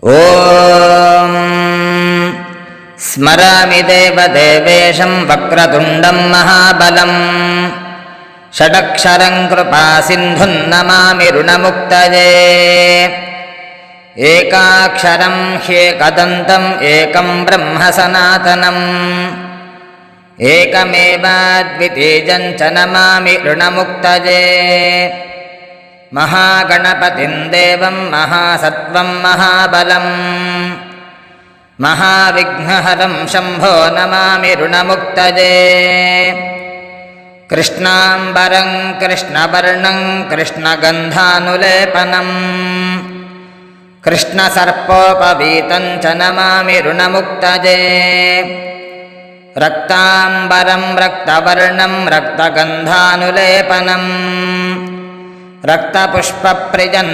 ಓಂ ಸ್ಮರಾಮಿ ದೇವದೇವೇಶಂ ವಕ್ರತುಂಡಂ ಮಹಾಬಲಂ ಷಡಕ್ಷರಂ ಕೃಪಾಸಿಂಧುಂ ನಮಾಮಿ ಋಣಮುಕ್ತಯೇ ಏಕಾಕ್ಷರಂ ಹ್ಯೇಕದಂತಂ ಏಕಂ ಬ್ರಹ್ಮ ಸನಾತನಂ ಏಕಮೇವಾದ್ವಿತೀಯಂ ಚ ನಮಾಮಿ ಋಣಮುಕ್ತಯೇ ಮಹಾಗಣಪತಿಂ ದೇವಂ ಮಹಾಸತ್ವಂ ಮಹಾಬಲಂ ಮಹಾವಿಘ್ನಹರಂ ಶಂಭೋ ನಮಾಮಿ ಋಣಮುಕ್ತಯೇ ಕೃಷ್ಣಾಂಬರಂ ಕೃಷ್ಣವರ್ಣಂ ಕೃಷ್ಣಗಂಧಾನುಲೇಪನಂ ಕೃಷ್ಣಸರ್ಪೋಪವೀತಂ ಚ ನಮಾಮಿ ಋಣಮುಕ್ತಯೇ ರಕ್ತಾಂಬರಂ ರಕ್ತವರ್ಣಂ ರಕ್ತಗಂಧಾನುಲೇಪನಂ ರಕ್ತಪುಷ್ಪಪ್ರಿಯಂ